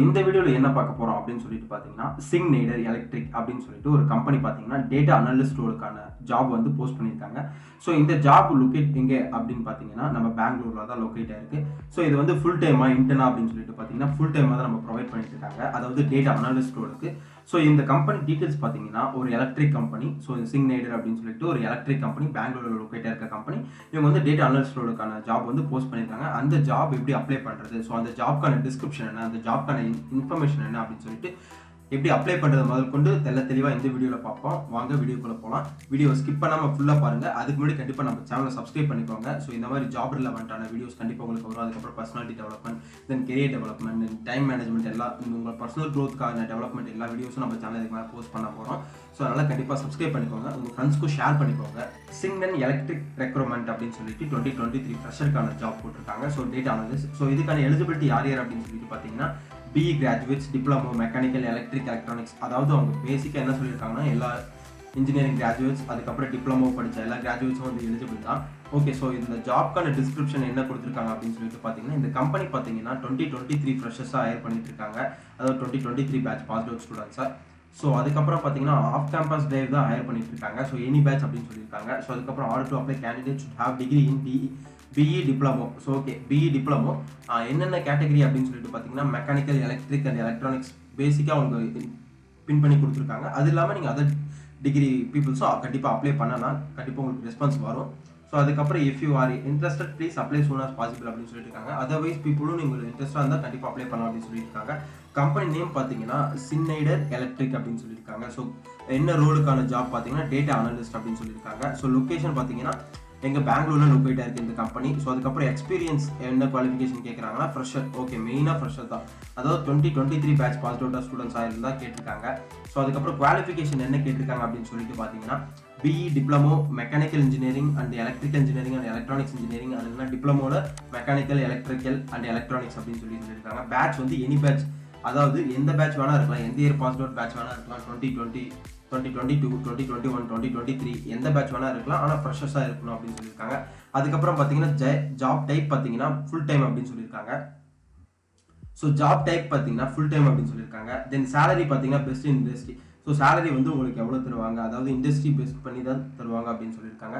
இந்த வீடியோவில் என்ன பார்க்க போகிறோம் அப்படின்னு சொல்லிட்டு பார்த்தீங்கன்னா சிக்னேடர் எலக்ட்ரிக் அப்படின்னு சொல்லிட்டு ஒரு கம்பெனி பார்த்தீங்கன்னா டேட்டா அனலிஸ்டோருக்கான ஜாப் வந்து போஸ்ட் பண்ணியிருக்காங்க. இந்த ஜாப் லொக்கேட் எங்கே அப்படின்னு பார்த்தீங்கன்னா நம்ம பெங்களூரில் தான் லொக்கேட் ஆயிருக்கு. இது வந்து ஃபுல் டைமாக இன்டர்னா அப்படின்னு சொல்லிட்டு பார்த்தீங்கன்னா ஃபுல் டைமாக தான் நம்ம ப்ரொவைட் பண்ணிட்டு இருக்காங்க, அதாவது டேட்டா அனலிஸ்டோருக்கு. இந்த கம்பெனி டீட்டெயில்ஸ் பார்த்தீங்கன்னா ஒரு எலக்ட்ரிக் கம்பெனி. சிக்னேடர் அப்படின்னு சொல்லிட்டு ஒரு எலக்ட்ரிக் கம்பெனி, பெங்களூரில் லொக்கேட்டாக இருக்க கம்பெனி. இவங்க வந்து டேட்டா அனலிஸ்டோருக்கான ஜாப் வந்து போஸ்ட் பண்ணியிருக்காங்க. அந்த ஜாப் எப்படி அப்ளை பண்ணுறது, அந்த ஜாப்க்கான டிஸ்கிரிப்ஷன் என்ன, அந்த ஜாப்க்கான இன்ஃபர்மேஷன் என்ன அப்படின்னு சொல்லிட்டு எப்படி அப்ளை பண்ணுறது முதல் கொண்டு தெளிவாக இந்த வீடியோவில் பார்ப்போம். வாங்க வீடியோக்குள்ளே போகலாம். வீடியோ ஸ்கிப் பண்ணாமல் ஃபுல்லாக பாருங்கள். அதுக்கு முன்னாடி கண்டிப்பாக நம்ம சேனலை சப்ஸ்கிரைப் பண்ணிக்கோங்க. இந்த மாதிரி ஜாப் ரிலவெண்ட்டான வீடியோஸ் கண்டிப்பாக உங்களுக்கு வரும். அதுக்கப்புறம் personality development, then career development, then time management, எல்லாம் உங்கள் பர்சனல் க்ரோத்துக்கான டெவலப்மெண்ட் எல்லா வீடியோஸும் நம்ம சேனல் இதுக்கு மேலே போஸ்ட் பண்ண போகிறோம். அதனால் கண்டிப்பாக சப்ஸ்கிரைப் பண்ணிக்கோங்க, உங்கள் ஃப்ரெண்ட்ஸ்க்கும் ஷேர் பண்ணிக்கோங்க. சிக்னன் எலக்ட்ரிக் ரெக்ரூட்மெண்ட் அப்படின்னு சொல்லிட்டு 2023 ஃப்ரெஷருக்கான ஜாப் போட்டிருக்காங்க. Data analyst. இதுக்கான எலிஜிபிலிட்டி யார் அப்படின்னு சொல்லிட்டு பார்த்தீங்கன்னா BE graduates, diploma, mechanical, electric, electronics. அதாவது அவங்க பேசிக்காக என்ன சொல்லியிருக்காங்கன்னா எல்லா இன்ஜினியரிங் கிராஜுவேட்ஸ், அதுக்கப்புறம் டிப்ளமோ படித்த எல்லா கிராஜுவேட்ஸும் வந்து எலிஜிபிள் தான். இந்த ஜாப்க்கான டிஸ்கிரிப்ஷன் என்ன கொடுத்துருக்காங்க அப்படின்னு சொல்லிட்டு பார்த்தீங்கன்னா இந்த கம்பெனி பார்த்தீங்கன்னா 2023 ஃப்ரெஷர்ஸாக ஹையர் பண்ணிட்டு இருக்காங்க, அதாவது 2023 பேட்ச் பாஸ் அவுட் ஸ்டூடெண்ட்ஸாக. அதுக்கப்புறம் பார்த்தீங்கன்னா ஆஃப் கேம்பஸ் டிரைவ் தான் ஹையர் பண்ணிட்டு இருக்காங்க. எனி பேட்ச் அப்படின்னு சொல்லியிருக்காங்க. அதுக்கப்புறம் order to apply candidate should have degree in BE diploma. BE diploma என்னென்ன கேட்டகரி அப்படின்னு சொல்லிட்டு பார்த்தீங்கன்னா மெக்கானிக்கல், எலக்ட்ரிக் அண்ட் எலக்ட்ரானிக்ஸ் பேசிக்காக அவங்க பின் பண்ணி கொடுத்துருக்காங்க. அது இல்லாமல் நீங்கள் அதர் டிகிரி பீப்புள்ஸும் கண்டிப்பாக அப்ளை பண்ணலாம், கண்டிப்பாக உங்களுக்கு ரெஸ்பான்ஸ் வரும். அதுக்கப்புறம் if you are interested please apply soon as possible அப்படின்னு சொல்லியிருக்காங்க. அதர்வைஸ் பீப்புளும் நீங்கள் இன்ட்ரெஸ்டாக இருந்தால் கண்டிப்பாக அப்ளை பண்ணலாம் அப்படின்னு சொல்லியிருக்காங்க. கம்பெனி நேம் பார்த்தீங்கன்னா சிக்னேடர் எலக்ட்ரிக் அப்படின்னு சொல்லியிருக்காங்க. என்ன ரோலுக்கான ஜாப் பார்த்தீங்கன்னா டேட்டா அனலிஸ்ட் அப்படின்னு சொல்லியிருக்காங்க. லொக்கேஷன் பார்த்தீங்கன்னா எங்கள் பெங்களூரில் லொக்கேட்டாக இருக்குது இந்த கம்பெனி. அதுக்கப்புறம் எக்ஸ்பீரியன்ஸ் என்ன குவாலிஃபிகேஷன் கேட்குறாங்கன்னா ஃப்ரெஷர். மெயினாக ஃப்ரெஷர் தான், அதாவது 2023 பேட்ச் பாஸ் அவுட் ஸ்டூடெண்ட்ஸாக இருந்தால் கேட்டிருக்காங்க. அதுக்கப்புறம் குவாலிஃபிகேஷன் என்ன கேட்டிருக்காங்க அப்படின்னு சொல்லிட்டு பார்த்தீங்கன்னா BE diploma, mechanical engineering and electrical engineering and electronics engineering, அதுனா டிப்ளமோவில் மெக்கானிக்கல், எலக்ட்ரிக்கல் அண்ட் எலக்ட்ரானிக்ஸ் அப்படின்னு சொல்லியிருக்காங்க. பேட்ச் வந்து எனி பேட்ச், அதாவது எந்த பேட்ச் வேணா இருக்கலாம், எந்த இயர் பாஸ் அவுட் பேட்ச் வேணா இருக்கலாம், 2020, 2022, 2021, 2023 எந்த பேட்ச் வேணா இருக்கலாம், ஆனால் ஃப்ரெஷர்ஸாக இருக்கணும் அப்படின்னு சொல்லியிருக்காங்க. அதுக்கப்புறம் பார்த்தீங்கன்னா ஜாப் டைப் பார்த்தீங்கன்னா ஃபுல் டைம் அப்படின்னு சொல்லியிருக்காங்க. ஜாப் டைப் பார்த்தீங்கன்னா ஃபுல் டைம் அப்படின்னு சொல்லியிருக்காங்க. தென் சேலரி பார்த்தீங்கன்னா பெஸ்ட் இன் இண்டஸ்ட்ரி. சேலரி வந்து உங்களுக்கு எவ்வளோ தருவாங்க, அதாவது இண்டஸ்ட்ரி பெஸ்ட் பண்ணி தான் தருவாங்க அப்படின்னு சொல்லியிருக்காங்க.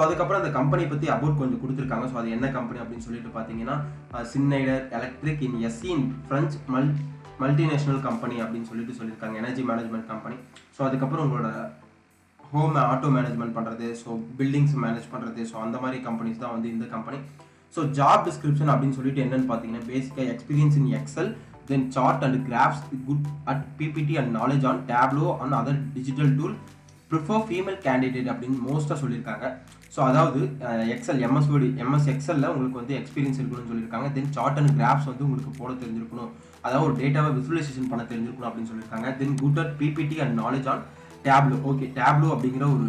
அதுக்கப்புறம் அந்த கம்பெனி பற்றி அபவுட் கொஞ்சம் கொடுத்துருக்காங்க. அது என்ன கம்பெனி அப்படின்னு சொல்லிட்டு பார்த்தீங்கன்னா Schneider Electric in SC in French multinational company அப்படின்னு சொல்லியிருக்காங்க, எனர்ஜி மேனேஜ்மெண்ட் கம்பெனி. அதுக்கப்புறம் உங்களோட ஹோம் ஆட்டோ மேனேஜ்மெண்ட் பண்ணுறது, பில்டிங்ஸ் மேனேஜ் பண்ணுறது, அந்த மாதிரி கம்பெனிஸ் தான் வந்து இந்த கம்பெனி. ஜாப் டிஸ்கிரிப்ஷன் அப்படின்னு சொல்லிட்டு என்னன்னு பார்த்தீங்கன்னா பேசிக்காக experience in Excel, then chart and graphs, good at PPT and knowledge on Tableau and other digital tool, prefer female candidate அப்படின்னு மோஸ்ட்டாக சொல்லியிருக்காங்க. அதாவது எக்ஸல், எம்எஸ் எக்ஸலில் உங்களுக்கு வந்து எக்ஸ்பீரியன்ஸ் இருக்கணும்னு சொல்லியிருக்காங்க. தென் சார்ட் அண்ட் கிராஃப்ஸ் வந்து உங்களுக்கு போட தெரிஞ்சிருக்கணும், அதாவது ஒரு டேட்டாவை விசுவலைசேஷன் பண்ண தெரிஞ்சிருக்கணும் அப்படின்னு சொல்லியிருக்காங்க. Then good at PPT and knowledge on Tableau. Tableau அப்படிங்கிற ஒரு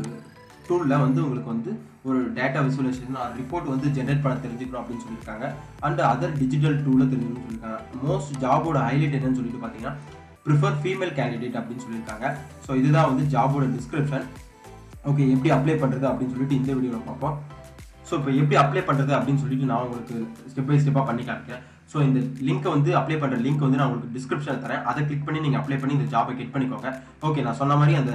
டூலில் வந்து உங்களுக்கு வந்து ஒரு டேட்டா விசுவலைசேஷன் ரிப்போர்ட் வந்து ஜென்ரேட் பண்ண தெரிஞ்சுக்கணும் அப்படின்னு சொல்லியிருக்காங்க. அண்ட் அதர் டிஜிட்டல் டூலில் தெரிஞ்சுக்கணும்னு சொல்லியிருக்காங்க. மோஸ்ட் ஜாபோட ஹைலைட் என்னன்னு சொல்லிட்டு பார்த்தீங்கன்னா ப்ரிஃபர் ஃபீமேல் கேண்டிடேட் அப்படின்னு சொல்லியிருக்காங்க. இதுதான் வந்து ஜாபோட டிஸ்கிரிப்ஷன். எப்படி அப்ளை பண்ணுறது அப்படின்னு சொல்லிட்டு இந்த வீடியோவில் பார்ப்போம். இப்போ எப்படி அப்ளை பண்ணுறது அப்படின்னு சொல்லிட்டு நான் உங்களுக்கு ஸ்டெப் பை ஸ்டெப்பாக பண்ணி காமிக்கிறேன். இந்த லிங்க்கை வந்து அப்ளை பண்ணுற லிங்க் வந்து நான் உங்களுக்கு டிஸ்கிரிப்ஷன் தரேன், அதை கிளிக் பண்ணி நீங்கள் அப்ளை பண்ணி இந்த ஜாபை கெட் பண்ணிக்கோங்க. நான் சொன்ன மாதிரி அந்த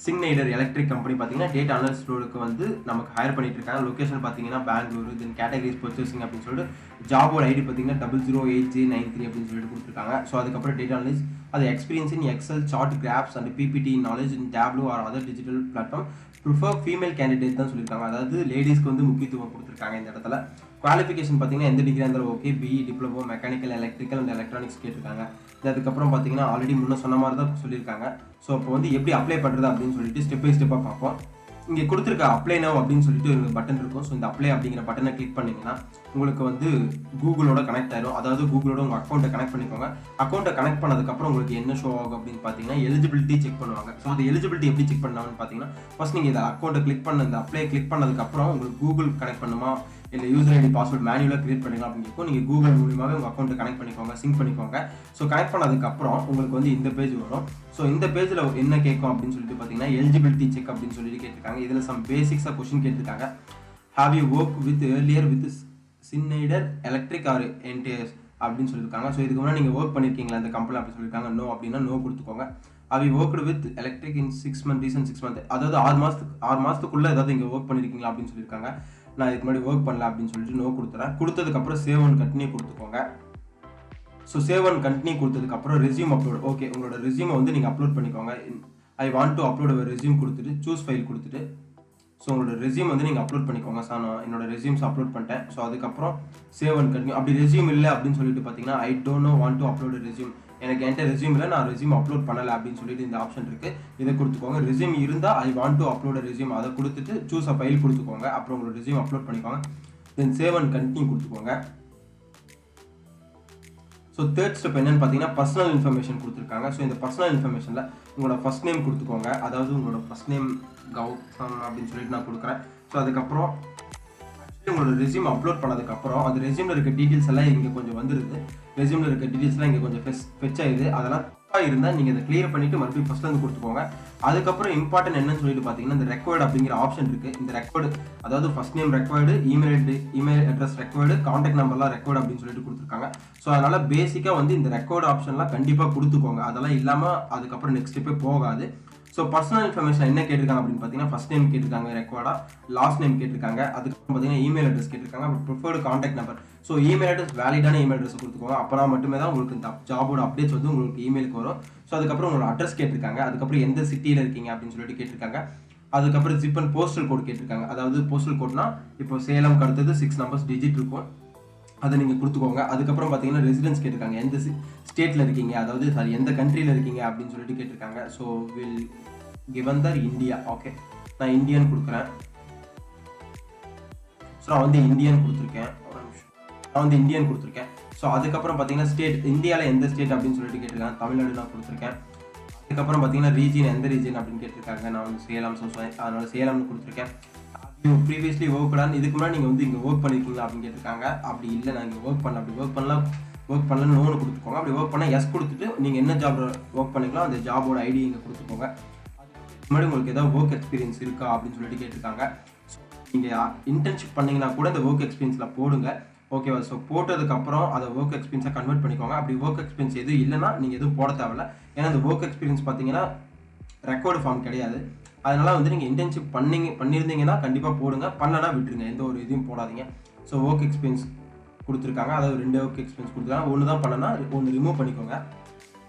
சிக்னேடர் எலக்ட்ரிக் கம்பெனி பார்த்தீங்கன்னா டேட்டா அனலிஸ்டோருக்கு வந்து நமக்கு ஹையர் பண்ணிட்டு இருக்காங்க. லொக்கேஷன் பார்த்தீங்கன்னா பெங்களூரு. தென் கேட்டகரிஸ் பர்ச்சேசிங் அப்படின்னு சொல்லிட்டு ஜாபோட ஐடி பார்த்தீங்கன்னா 008J93 அப்படின்னு சொல்லிட்டு கொடுத்துருக்காங்க. அதுக்கப்புறம் டேட்டா அனலிஸ்ட், அது experience in Excel, chart, graphs and PPT, knowledge in Tableau or other digital platform, prefer female candidate தான் சொல்லியிருக்காங்க. அதாவது லேடிஸ்க்கு வந்து முக்கியத்துவம் கொடுத்துருக்காங்க இந்த இடத்துல. குவாலிஃபிகேஷன் பார்த்தீங்கன்னா எந்த டிகிரி இருந்தாலும் BE diploma, mechanical, electrical and electronics கேட்டிருக்காங்க. அதுக்கப்புறம் பார்த்தீங்கன்னா ஆல்ரெடி முன்ன சொன்ன மாதிரி தான் சொல்லியிருக்காங்க. இப்போ வந்து எப்படி அப்ளை பண்ணுறது அப்படின்னு சொல்லிட்டு ஸ்டெப் பை ஸ்டெப்பாக பார்ப்போம். இங்கே கொடுத்துருக்க அப்ளை நவ் அப்படின்னு சொல்லிட்டு ஒரு பட்டன் இருக்கும். இந்த அப்ளை அப்படிங்கிற பட்டனை கிளிக் பண்ணிங்கன்னா உங்களுக்கு வந்து கூகுளோட கனெக்ட் ஆயிடும். அதாவது கூகுளோட உங்கள் அக்கௌண்ட்டை கனெக்ட் பண்ணிக்கோங்க. அக்கௌண்ட்டை கனெக்ட் பண்ணதுக்கப்புறம் உங்களுக்கு என்ன ஷோ ஆகும் அப்படின்னு பார்த்தீங்கன்னா எலிஜிபிலிட்டி செக் பண்ணுவாங்க. அந்த எலிஜிபிலிட்டி எப்படி செக் பண்ணாங்கன்னு பார்த்தீங்கன்னா ஃபர்ஸ்ட் நீங்கள் இந்த அக்கௌண்ட்டை கிளிக் பண்ண இந்த அப்ளை கிளிக் பண்ணதுக்கப்புறம் உங்களுக்கு கூகுள் கனெக்ட் பண்ணுமா இல்லை யூசர் ஐடி பாஸ்வேர்ட் மேனுவலாக கிரியேட் பண்ணிக்கலாம் அப்படின்னு இருக்கும். நீங்கள் கூகுள் மூலியமாகவே உங்கள் அக்கௌண்ட்டை கனெக்ட் பண்ணிக்கோங்க, சிங்க் பண்ணிக்கோங்க. கனெக்ட் பண்ணதுக்கப்புறம் உங்களுக்கு வந்து இந்த பேஜ் வரும். இந்த பேஜில் என்ன கேட்கும் அப்படின்னு சொல்லிட்டு பார்த்தீங்கன்னா எலிஜிபிலிட்டி செக் அப்படின்னு சொல்லிட்டு கேட்டிருக்காங்க. இதில் சம் பேசிக்ஸாக கொஸ்டின் கேட்டிருக்காங்க. Have you work with earlier with Schneider Electric or அப்படின்னு சொல்லியிருக்காங்க. ஸோ இதுக்கு முன்னாடி நீங்கள் ஒர்க் பண்ணியிருக்கீங்களா இந்த கம்பெனி அப்படின்னு சொல்லியிருக்காங்க. நோ அப்படின்னா நோ கொடுத்துக்கோங்க. I've worked with electric in 6 months recent 6 months, அதாவது 6 மாதத்துக்குள்ளே ஏதாவது இங்கே ஒர்க் பண்ணியிருக்கீங்களா அப்படின்னு சொல்லியிருக்காங்க. நான் இதுக்கு முன்னாடி ஒர்க் பண்ணல அப்படின்னு சொல்லிட்டு நோ கொடுத்துறேன். கொடுத்ததுக்கப்புறம் சேவ் அண்ட் கண்டினியூ கொடுத்துக்கோங்க. ஸோ சேவ் அண்ட் கண்டினியூ கொடுத்ததுக்கப்புறம் ரெஸ்யூம் அப்லோட். ஓகே, உங்களோட ரெஸ்யூமை வந்து நீங்கள் அப்லோட் பண்ணிக்கோங்க. I want to upload resume கொடுத்துட்டு சூஸ் ஃபைல் கொடுத்துட்டு ஸோ உங்களோட ரெஸ்யூம் வந்து நீங்கள் அப்லோட் பண்ணிக்கோங்க. சார் நான் என்னோட ரெஸ்யூம்ஸ் அப்லோட் பண்ணிட்டேன். ஸோ அதுக்கப்புறம் சேவ் அண்ட் கண்டினியூ. அப்படி ரெஸ்யூம் இல்லை அப்படின்னு சொல்லிட்டு பார்த்தீங்கன்னா I don't know want to upload resume, எனக்கு என்கிட்ட ரெஸ்யூம் இல்லை, நான் ரெஸ்யூம் அப்லோட் பண்ணலை அப்படின்னு சொல்லிட்டு இந்த ஆப்ஷன் இருக்குது. இதை கொடுத்துக்கோங்க. ரெஸ்யூம் இருந்தால் I want to upload resume அதை கொடுத்துட்டு சூஸ் அ ஃபைல் கொடுத்துக்கோங்க. அப்புறம் உங்களோட ரெஸ்யூம் அப்லோட் பண்ணிக்கோங்க. தென் சேவ் அண்ட் கண்டினியூ கொடுத்துக்கோங்க. ஸோ தேர்ட் ஸ்டெப் என்னன்னு பார்த்தீங்கன்னா பர்சனல் இன்ஃபர்மேஷன் கொடுத்துருக்காங்க. ஸோ இந்த பர்சனல் இன்ஃபர்மேஷனில் உங்களோட ஃபர்ஸ்ட் நேம் கொடுத்துக்கோங்க. அதாவது உங்களோட ஃபர்ஸ்ட் நேம் கௌதம் அப்படின்னு சொல்லிட்டு நான் கொடுக்குறேன். ஸோ அதுக்கப்புறம் உங்களோட ரெஸ்யூம் அப்லோட் பண்ணதுக்கப்புறம் அந்த ரெஸ்யூமில் இருக்க டீட்டெயில்ஸ் எல்லாம் இங்கே கொஞ்சம் வந்துருது. ரெஸ்யூமில் இருக்க டீட்டெயில்ஸ்லாம் இங்கே கொஞ்சம் ஃபெச் ஆயிடுது. அதெல்லாம் தப்பாக இருந்தால் நீங்கள் இதை கிளியர் பண்ணிவிட்டு மறுபடியும் ஃபஸ்ட்டு வந்து கொடுத்துக்கோங்க. அதுக்கப்புறம் இம்பார்ட்டன்ட் என்னன்னு சொல்லிட்டு பார்த்தீங்கன்னா இந்த ரெக்கார்டு அப்படிங்கிற ஆப்ஷன் இருக்குது. இந்த ரெக்கார்டு அதாவது first name record, email address record, contact நம்பர்லாம் ரெக்கார்டு அப்படின்னு சொல்லிட்டு கொடுத்துருக்காங்க. ஸோ அதனால் பேசிக்காக வந்து இந்த ரெக்கார்டு ஆப்ஷன்லாம் கண்டிப்பாக கொடுத்துக்கோங்க. அதெல்லாம் இல்லாமல் அதுக்கப்புறம் நெக்ஸ்ட் ஸ்டெப்பே போகாது. ஸோ பர்சனல் இன்ஃபர்மேஷன் என்ன கேட்டிருக்காங்க அப்படின்னு பார்த்தீங்கன்னா ஃபர்ஸ்ட் நேம் கேட்டிருக்காங்க ரெக்கார்டா, லாஸ்ட் நேம் கேட்டிருக்காங்க, அதுக்கப்புறம் பார்த்தீங்கன்னா இமெயில் அட்ரஸ் கேட்டிருக்காங்க, அப்புறம் preferred contact number. So email address வேலிடான இமெயில் அட்ரஸ் கொடுத்துக்கோங்க. அப்போனா மட்டுமே தான் உங்களுக்கு இந்த ஜாபோட அப்டேட்ஸ் வந்து உங்களுக்கு இமெயிலுக்கு வரும். ஸோ அதுக்கப்புறம் உங்களோட அட்ரஸ் கேட்டிருக்காங்க, அதுக்கப்புறம் எந்த சிட்டியில் இருக்கீங்க அப்படின்னு சொல்லிட்டு கேட்டிருக்காங்க, அதுக்கப்புறம் ஜிப் அண்ட் போஸ்டல் கோட் கேட்டிருக்காங்க. அதாவது போஸ்டல் கோட்னா இப்போ சேலம் அடுத்தது 6 numbers டிஜிட் இருக்கும், அதை நீங்கள் கொடுத்துக்கோங்க. அதுக்கப்புறம் பார்த்தீங்கன்னா ரெசிடென்ஸ் கேட்டிருக்காங்க, எந்த ஸ்டேட்டில் இருக்கீங்க, அதாவது சாரி எந்த கண்ட்ரியில் இருக்கீங்க அப்படின்னு சொல்லிட்டு கேட்டிருக்காங்க. So will given the India. Okay, நான் இந்தியன் கொடுக்குறேன். ஸோ நான் வந்து இந்தியன் கொடுத்துருக்கேன். நான் வந்து இந்தியன் கொடுத்துருக்கேன். ஸோ அதுக்கப்புறம் பார்த்தீங்கன்னா ஸ்டேட், இந்தியாவில் எந்த ஸ்டேட் அப்படின்னு சொல்லிட்டு கேட்டிருக்காங்க, தமிழ்நாடு நான் கொடுத்துருக்கேன். அதுக்கப்புறம் பார்த்தீங்கன்னா ரீஜன், எந்த ரீஜன் அப்படின்னு கேட்டிருக்காங்க, நான் வந்து சேலம். ஸோ அதனால சேலம்னு கொடுத்துருக்கேன். ப்ரீவியஸ்லி ஒர்க் இதுக்கு முன்னாடி நீங்கள் வந்து இங்கே ஒர்க் பண்ணியிருக்கீங்களா அப்படின்னு கேட்டிருக்காங்க. அப்படி இல்லை, நான் இங்கே ஒர்க் பண்ணல, அப்படி ஒர்க் பண்ணலன்னு நோன்னு கொடுத்துக்கோங்க. அப்படி ஒர்க் பண்ணால் எஸ் கொடுத்துட்டு நீங்கள் என்ன ஜாப் ஒர்க் பண்ணிக்கலாம் அந்த ஜாபோட ஐடி இங்கே கொடுத்துக்கோங்க. முன்னாடி உங்களுக்கு ஏதாவது ஒர்க் எக்ஸ்பீரியன்ஸ் இருக்கா அப்படின்னு சொல்லிட்டு கேட்டிருக்காங்க. ஸோ நீங்கள் இன்டர்ன்ஷிப் பண்ணிங்கன்னா கூட இந்த ஒர்க் எக்ஸ்பீரியன்ஸில் போடுங்க. ஓகேவா? ஸோ போட்டதுக்கப்புறம் அதை ஒர்க் எக்ஸ்பீரியன்ஸாக கன்வெர்ட் பண்ணிக்கோங்க. அப்படி ஒர்க் எக்ஸ்பீரியன்ஸ் எதுவும் இல்லைன்னா நீங்கள் எதுவும் போட தேவையில்ல. ஏன்னா இந்த ஒர்க் எக்ஸ்பீரியன்ஸ் பார்த்தீங்கன்னா ரெக்கார்டு ஃபார்ம் கிடையாது. அதனால் வந்து நீங்கள் இன்டர்ன்ஷிப் பண்ணியிருந்தீங்கன்னா கண்டிப்பாக போடுங்க, பண்ணலன்னா விட்டுருங்க, எந்த ஒரு இதையும் போடாதீங்க. ஸோ ஒர்க் எக்ஸ்பீரியன்ஸ் கொடுத்துருக்காங்க, அதாவது 2 ஒர்க் எக்ஸ்பீரியன்ஸ் கொடுத்துருக்காங்க. ஒன்று தான் பண்ணனா, ஒன்று ரிமூவ் பண்ணிக்கோங்க.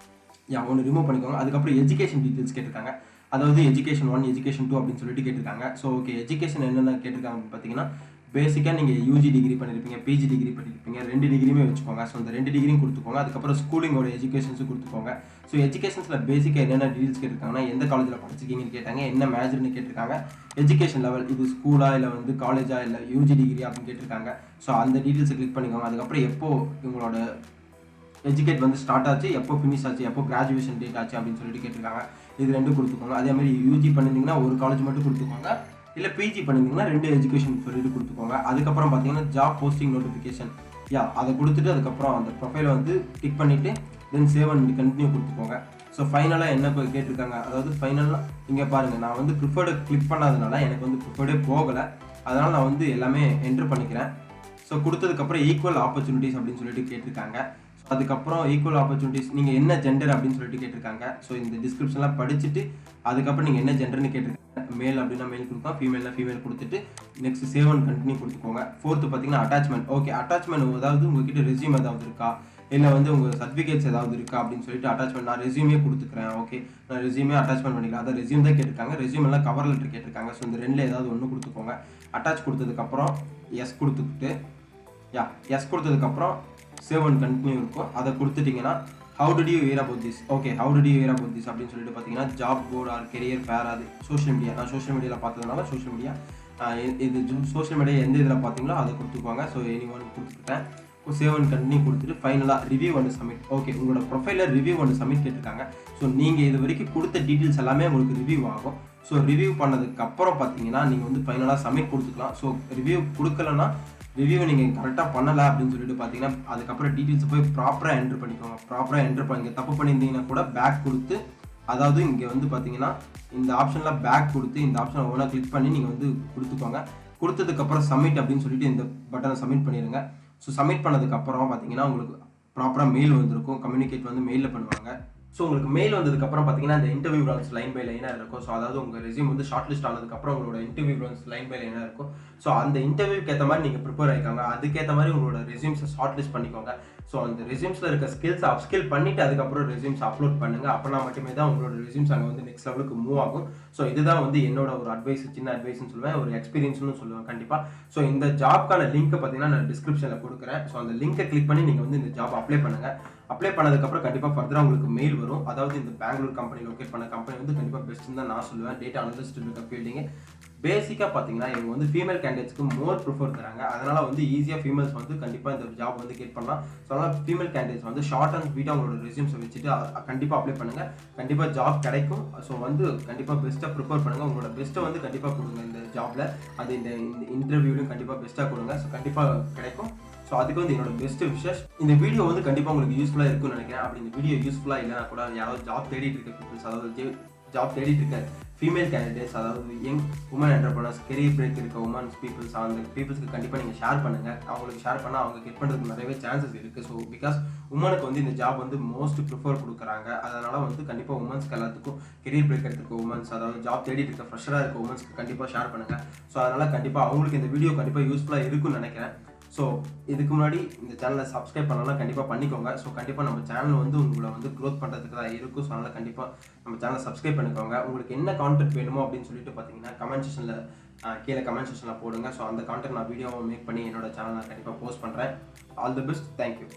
ஒன்று ரிமூவ் பண்ணிக்கோங்க. அதுக்கப்புறம் எஜுகேஷன் டீட்டெயில்ஸ் கேட்டிருக்காங்க, அதாவது எஜுகேஷன் 1, எஜுகேஷன் 2 அப்படின்னு சொல்லிட்டு கேட்டிருக்காங்க. ஸோ ஓகே, எஜுகேஷன் என்னென்ன கேட்டிருக்காங்க அப்படின்னு பார்த்தீங்கன்னா பேசிக்காக நீங்கள் யூஜி டிகிரி பண்ணியிருப்பீங்க, பிஜி டிகிரி பண்ணியிருப்பீங்க, 2 டிகிரியுமே வச்சுக்கோங்க. ஸோ அந்த 2 டிகிரியும் கொடுத்துக்கோங்க. அதுக்கப்புறம் ஸ்கூலிங்கோட எஜுகேஷன்ஸும் கொடுத்துக்கோங்க. ஸோ எஜுகேஷன்ஸில் பேசிக்காக என்னென்ன டீட்டெயில்ஸ் கேட்டிருக்காங்கன்னா எந்த காலேஜில் படிச்சிருக்கீங்கன்னு கேட்டாங்க, என்ன மேஜர்னு கேட்டிருக்காங்க, எஜுகேஷன் லெவல் இது ஸ்கூலா இல்லை வந்து காலேஜா இல்லை யூஜி டிகிரி அப்படின்னு கேட்டிருக்காங்க. ஸோ அந்த டீட்டெயில்ஸை கிளிக் பண்ணிக்கோங்க. அதுக்கப்புறம் எப்போ உங்களோட எஜுகேட் வந்து ஸ்டார்ட் ஆச்சு, எப்போ ஃபினிஷ் ஆச்சு, எப்போ கிராஜுவேஷன் டேட் ஆச்சு அப்படின்னு சொல்லிட்டு கேட்டிருக்காங்க. இது 2 கொடுத்துக்கோங்க. அதேமாதிரி யூஜி பண்ணியிருந்தீங்கன்னா ஒரு காலேஜ் மட்டும் கொடுத்துக்கோங்க, இல்லை பிஜி பண்ணியிருந்தீங்கன்னா 2 எஜுகேஷன் சொல்லிட்டு கொடுத்துக்கோங்க. அதுக்கப்புறம் பார்த்தீங்கன்னா ஜாப் போஸ்டிங் நோட்டிஃபிகேஷன் அதை கொடுத்துட்டு அதுக்கப்புறம் அந்த ப்ரொஃபைலை வந்து டிக் பண்ணிவிட்டு தென் சேவ் அண்ட் கண்டினியூ கொடுத்துக்கோங்க. ஸோ ஃபைனலாக என்ன கேட்டிருக்காங்க, அதாவது ஃபைனலாக இங்கே பாருங்கள், நான் வந்து ப்ரிஃபர்டு கிளிக் பண்ணாதனால எனக்கு வந்து ப்ரிஃபர்டே போகலை, அதனால் நான் வந்து எல்லாமே என்ட்ரு பண்ணிக்கிறேன். ஸோ கொடுத்ததுக்கப்புறம் ஈக்குவல் ஆப்பர்ச்சுனிட்டிஸ் அப்படின்னு சொல்லிட்டு கேட்டிருக்காங்க. ஸோ அதுக்கப்புறம் ஈக்குவல் ஆப்பர்ச்சுனிட்டிஸ் நீங்கள் என்ன ஜெண்டர் அப்படின்னு சொல்லிட்டு கேட்டிருக்காங்க. ஸோ இந்த டிஸ்கிரிப்ஷன்லாம் படிச்சுட்டு அதுக்கப்புறம் நீங்கள் என்ன ஜெண்டர்னு கேட்டிருக்காங்க. மேல் அப்படின்னா மேல் கொடுக்கலாம், ஃபீமேல்னா ஃபீமேல் கொடுத்துட்டு நெக்ஸ்ட் சேவ் அண்ட் கண்டினியூ கொடுத்துக்கோங்க. ஃபோர்த்து பார்த்தீங்கன்னா அட்டாச்மெண்ட். ஓகே, அட்டாச்மெண்ட் அதாவது உங்ககிட்ட ரெஸ்யூம் ஏதாவது இருக்கா, இல்லை வந்து உங்கள் சர்டிஃபிகேட்ஸ் ஏதாவது இருக்கா அப்படின்னு சொல்லிட்டு அட்டாச்மெண்ட். நான் ரெஸ்யூமே கொடுத்துக்கிறேன். ஓகே, நான் ரெஸ்யூமே அட்டாச்மெண்ட் பண்ணிக்கலாம். அதான் ரெஸ்யூம் தான் கேட்டிருக்காங்க. ரெஸ்யூம் எல்லாம் கவர் லெட்டர் கேட்டிருக்காங்க. ஸோ இந்த 2ல் ஏதாவது ஒன்று கொடுத்துக்கோங்க. அட்டாச் கொடுத்ததுக்கப்புறம் எஸ் கொடுத்துக்கிட்டு எஸ் கொடுத்ததுக்கப்புறம் சேவ் அண்ட் கண்டினியூ இருக்கும், அதை கொடுத்துட்டிங்கன்னா how did you hear about this. Okay, how did you hear about this அப்படின்னு சொல்லிட்டு பார்த்தீங்கன்னா job board or career fair, அது சோஷியல் மீடியா. நான் சோஷியல் மீடியாவில் பார்த்ததுனால சோஷியல் மீடியா இது சோஷியல் மீடியா எந்த இதில் பார்த்தீங்களோ அதை கொடுத்துக்குவாங்க. ஸோ எனி1 கொடுத்துக்கிட்டேன். சேவ் அண்ட் கண்டினியூ கொடுத்துட்டு ஃபைனலாக ரிவ்யூ அண்ட் சப்மிட். ஓகே, உங்களோட ப்ரொஃபைலில் ரிவ்யூ அண்ட் சப்மிட் கேட்டிருக்காங்க. ஸோ நீங்கள் இது வரைக்கும் கொடுத்த டீட்டெயில்ஸ் எல்லாமே உங்களுக்கு ரிவ்யூ ஆகும். ஸோ ரிவ்யூ பண்ணதுக்கப்புறம் பார்த்தீங்கன்னா நீங்கள் வந்து ஃபைனலாக சப்மிட் கொடுத்துக்கலாம். ஸோ ரிவ்யூ கொடுக்கலன்னா ரிவ்யூ நீங்கள் கரெக்டாக பண்ணலை அப்படின்னு சொல்லிட்டு பார்த்தீங்கன்னா அதுக்கப்புறம் டீட்டெயில்ஸ் போய் ப்ராப்பராக என்ட்ரு பண்ணிக்கோங்க. ப்ராப்பராக என்ட்ரு பண்ணி தப்பு பண்ணியிருந்தீங்கன்னா கூட பேக் கொடுத்து, அதாவது இங்கே வந்து பார்த்தீங்கன்னா இந்த ஆப்ஷனில் பேக் கொடுத்து இந்த ஆப்ஷனை ஒன்றா கிளிக் பண்ணி நீங்கள் வந்து கொடுத்துக்கோங்க. கொடுத்ததுக்கப்புறம் சப்மிட் அப்படின்னு சொல்லிட்டு இந்த பட்டனை சப்மிட் பண்ணிடுங்க. ஸோ சப்மிட் பண்ணதுக்கப்புறம் பார்த்தீங்கன்னா உங்களுக்கு ப்ராப்பராக மெயில் வந்திருக்கும். கம்யூனிகேட் வந்து மெயிலில் பண்ணுவாங்க. ஸோ உங்களுக்கு மெயில் வந்ததுக்கப்புறம் பார்த்தீங்கன்னா அந்த இன்டர்வியூ ரவுண்ட்ஸ் லைன் பை லைனாக இருக்கும். ஸோ அதாவது உங்கள் ரெஸ்யூம் வந்து ஷார்ட் லிஸ்ட் ஆனதுக்கப்புறம் உங்களோட இன்டர்வியூ ரவுண்ட்ஸ் லைன் பை லைனாக இருக்கும். ஸோ அந்த இன்டர்வியூக்கு ஏற்ற மாதிரி நீங்கள் ப்ரிப்பேர் ஆகிக்காங்க. அதுக்கேற்ற மாதிரி உங்களோட ரெஸ்யூம்ஸை ஷார்ட் லிஸ்ட் பண்ணிக்கோங்க. ஸோ அந்த ரெஸ்யூம்ஸில் இருக்க ஸ்கில்ஸை அப்ஸ்கில் பண்ணிவிட்டு அதுக்கப்புறம் ரெஸ்யூம்ஸ் அப்லோட் பண்ணுங்கள். அப்போனா மட்டுமே தான் உங்களோட ரெஸ்யூம்ஸ் அங்கே வந்து நெக்ஸ்ட் லெவலுக்கு மூவ் ஆகும். ஸோ இதுதான் வந்து என்னோட ஒரு அட்வைஸ், சின்ன அட்வைஸ்னு சொல்லுவேன், ஒரு எக்ஸ்பீரியன்ஸ்னு சொல்லுவேன் கண்டிப்பாக. ஸோ இந்த ஜாப்க்கான லிங்க்கை பார்த்தீங்கன்னா நான் டிஸ்கிரிப்ஷனில் கொடுக்குறேன். ஸோ அந்த லிங்கை கிளிக் பண்ணி நீங்கள் வந்து இந்த ஜாப் அப்ளை பண்ணுங்கள். அப்ளை பண்ணதுக்கப்புறம் கண்டிப்பாக ஃபர்தராக உங்களுக்கு மெயில் வரும். அதாவது இந்த பெங்களூர் கம்பெனி லொக்கேட் பண்ண கம்பெனி வந்து கண்டிப்பாக பெஸ்ட்டுன்னு தான் நான் சொல்லுவேன். டேட்டா அனலிஸ்ட் இருக்க ஃபீல்டிங்கு பேசிக்காக பார்த்தீங்கன்னா இவங்க வந்து ஃபீமேல் கேண்டிடேட்ஸ்க்கு மோர் ப்ரிஃபர் தராங்க. அதனால் வந்து ஈஸியாக ஃபீமேல்ஸ் வந்து கண்டிப்பாக இந்த ஜாப் வந்து கெட் பண்ணலாம். ஸோ அதனால் ஃபீமேல் கேண்டிடேட்ஸ் வந்து ஷார்ட் அண்ட் ஸ்வீட்டாக அவங்களோட ரெஸ்யூம்ஸை வச்சுட்டு கண்டிப்பாக அப்ளை பண்ணுங்கள். கண்டிப்பாக ஜாப் கிடைக்கும். ஸோ வந்து கண்டிப்பாக பெஸ்ட்டாக ப்ரிப்பேர் பண்ணுங்கள். உங்களோட பெஸ்ட்டை வந்து கண்டிப்பாக கொடுங்க இந்த ஜாப்பில். அது இந்த இன்டர்வியூலையும் கண்டிப்பாக பெஸ்ட்டாக கொடுங்க. ஸோ கண்டிப்பாக கிடைக்கும். ஸோ அதுக்கு வந்து என்னோட பெஸ்ட் விஷஸ். இந்த வீடியோ வந்து கண்டிப்பாக உங்களுக்கு யூஸ்ஃபுல்லாக இருக்கும்னு நினைக்கிறேன். அப்படி இந்த வீடியோ யூஸ்ஃபுல்லாக இல்லைனா கூட யாராவது ஜாப் தேடிட்டு இருக்க பீப்புள்ஸ், அதாவது ஜாப் தேடிட்டு இருக்க ஃபீமேல் கேண்டிடேட்ஸ், அதாவது young women entrepreneurs, career break இருக்க உமன்ஸ் பீப்புள்ஸ், அந்த பீப்புள்ஸ்க்கு கண்டிப்பாக நீங்கள் ஷேர் பண்ணுங்கள். அவங்களுக்கு ஷேர் பண்ணால் அவங்க கெட் பண்ணுறதுக்கு நிறையவே சான்சஸ் இருக்குது. ஸோ பிகாஸ் உமனுக்கு வந்து இந்த ஜாப் வந்து மோஸ்ட் ப்ரிஃபர் கொடுக்குறாங்க. அதனால் வந்து கண்டிப்பாக உமன்ஸ்க்கு எல்லாத்துக்கும் கெரியர் பிரேக் எடுத்துருக்க உமன்ஸ், அதாவது ஜாப் தேடிட்டு இருக்க ஃப்ரெஷராக இருக்க உமன்ஸ்க்கு கண்டிப்பாக ஷேர் பண்ணுங்கள். ஸோ அதனால் கண்டிப்பாக அவங்களுக்கு இந்த வீடியோ கண்டிப்பாக யூஸ்ஃபுல்லாக இருக்குன்னு நினைக்கிறேன். ஸோ இதுக்கு முன்னாடி இந்த சேனலை சப்ஸ்கிரைப் பண்ணலாம், கண்டிப்பாக பண்ணிக்கோங்க. ஸோ கண்டிப்பாக நம்ம சேனல் வந்து உங்களை வந்து க்ரோத் பண்ணுறதுக்கு தான் இருக்கும். ஸோ அதனால் கண்டிப்பாக நம்ம சேனலை சப்ஸ்கிரைப் பண்ணிக்கோங்க. உங்களுக்கு என்ன கான்டென்ட் வேணுமோ அப்படின்னு சொல்லிட்டு பார்த்தீங்கன்னா கமெண்ட் செக்ஷனில் கீழே கமெண்ட் செக்ஷனில் போடுங்க. ஸோ அந்த கான்டென்ட் நான் வீடியோவை மேக் பண்ணி என்னோட சேனலில் கண்டிப்பாக போஸ்ட் பண்ணுறேன். All the best. தேங்க்யூ.